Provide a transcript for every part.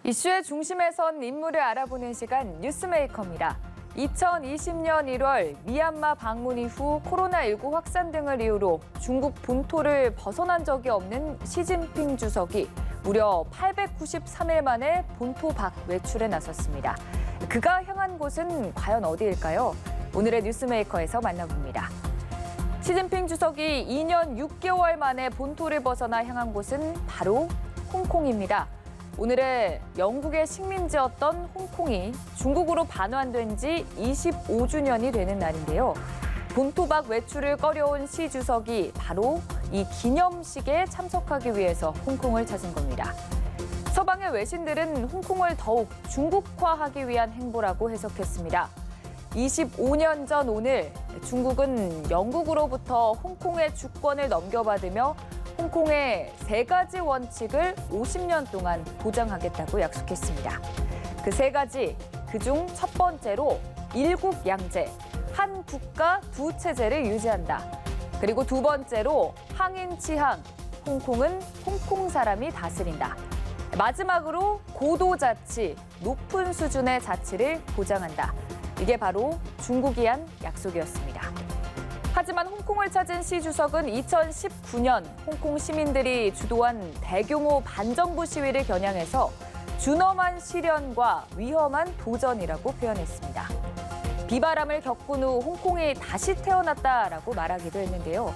이슈의 중심에 선 인물을 알아보는 시간 뉴스메이커입니다. 2020년 1월 미얀마 방문 이후 코로나19 확산 등을 이유로 중국 본토를 벗어난 적이 없는 시진핑 주석이 무려 893일 만에 본토 밖 외출에 나섰습니다. 그가 향한 곳은 과연 어디일까요? 오늘의 뉴스메이커에서 만나봅니다. 시진핑 주석이 2년 6개월 만에 본토를 벗어나 향한 곳은 바로 홍콩입니다. 오늘은 영국의 식민지였던 홍콩이 중국으로 반환된 지 25주년이 되는 날인데요. 본토 밖 외출을 꺼려온 시 주석이 바로 이 기념식에 참석하기 위해서 홍콩을 찾은 겁니다. 서방의 외신들은 홍콩을 더욱 중국화하기 위한 행보라고 해석했습니다. 25년 전 오늘 중국은 영국으로부터 홍콩의 주권을 넘겨받으며 홍콩의 3가지 원칙을 50년 동안 보장하겠다고 약속했습니다. 그 3가지, 그중 첫 번째로 일국양제, 한 국가 두 체제를 유지한다. 그리고 두 번째로 항인치항, 홍콩은 홍콩 사람이 다스린다. 마지막으로 고도자치, 높은 수준의 자치를 보장한다. 이게 바로 중국이 한 약속이었습니다. 하지만 홍콩을 찾은 시 주석은 2019년 홍콩 시민들이 주도한 대규모 반정부 시위를 겨냥해서 준엄한 시련과 위험한 도전이라고 표현했습니다. 비바람을 겪은 후 홍콩이 다시 태어났다라고 말하기도 했는데요.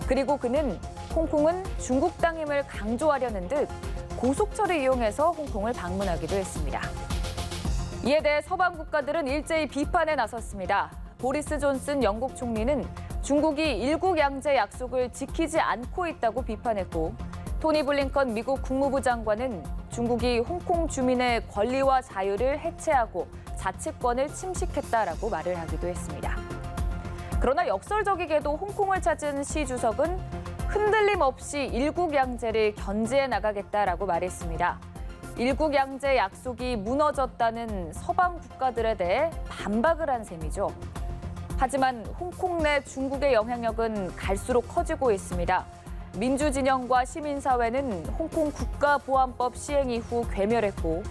그리고 그는 홍콩은 중국 땅임을 강조하려는 듯 고속철을 이용해서 홍콩을 방문하기도 했습니다. 이에 대해 서방 국가들은 일제히 비판에 나섰습니다. 보리스 존슨 영국 총리는 중국이 일국양제 약속을 지키지 않고 있다고 비판했고, 토니 블링컨 미국 국무부 장관은 중국이 홍콩 주민의 권리와 자유를 해체하고 자치권을 침식했다라고 말을 하기도 했습니다. 그러나 역설적이게도 홍콩을 찾은 시 주석은 흔들림 없이 일국양제를 견지해 나가겠다라고 말했습니다. 일국양제 약속이 무너졌다는 서방 국가들에 대해 반박을 한 셈이죠. 하지만 홍콩 내 중국의 영향력은 갈수록 커지고 있습니다. 민주진영과 시민사회는 홍콩 국가보안법 시행 이후 괴멸했고,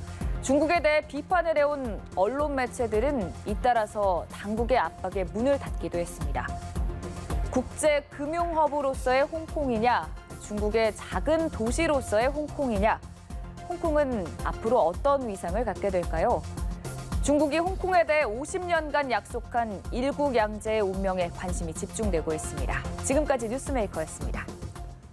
중국에 대해 비판을 해온 언론 매체들은 잇따라서 당국의 압박에 문을 닫기도 했습니다. 국제 금융허브로서의 홍콩이냐, 중국의 작은 도시로서의 홍콩이냐, 홍콩은 앞으로 어떤 위상을 갖게 될까요? 중국이 홍콩에 대해 50년간 약속한 일국양제의 운명에 관심이 집중되고 있습니다. 지금까지 뉴스메이커였습니다.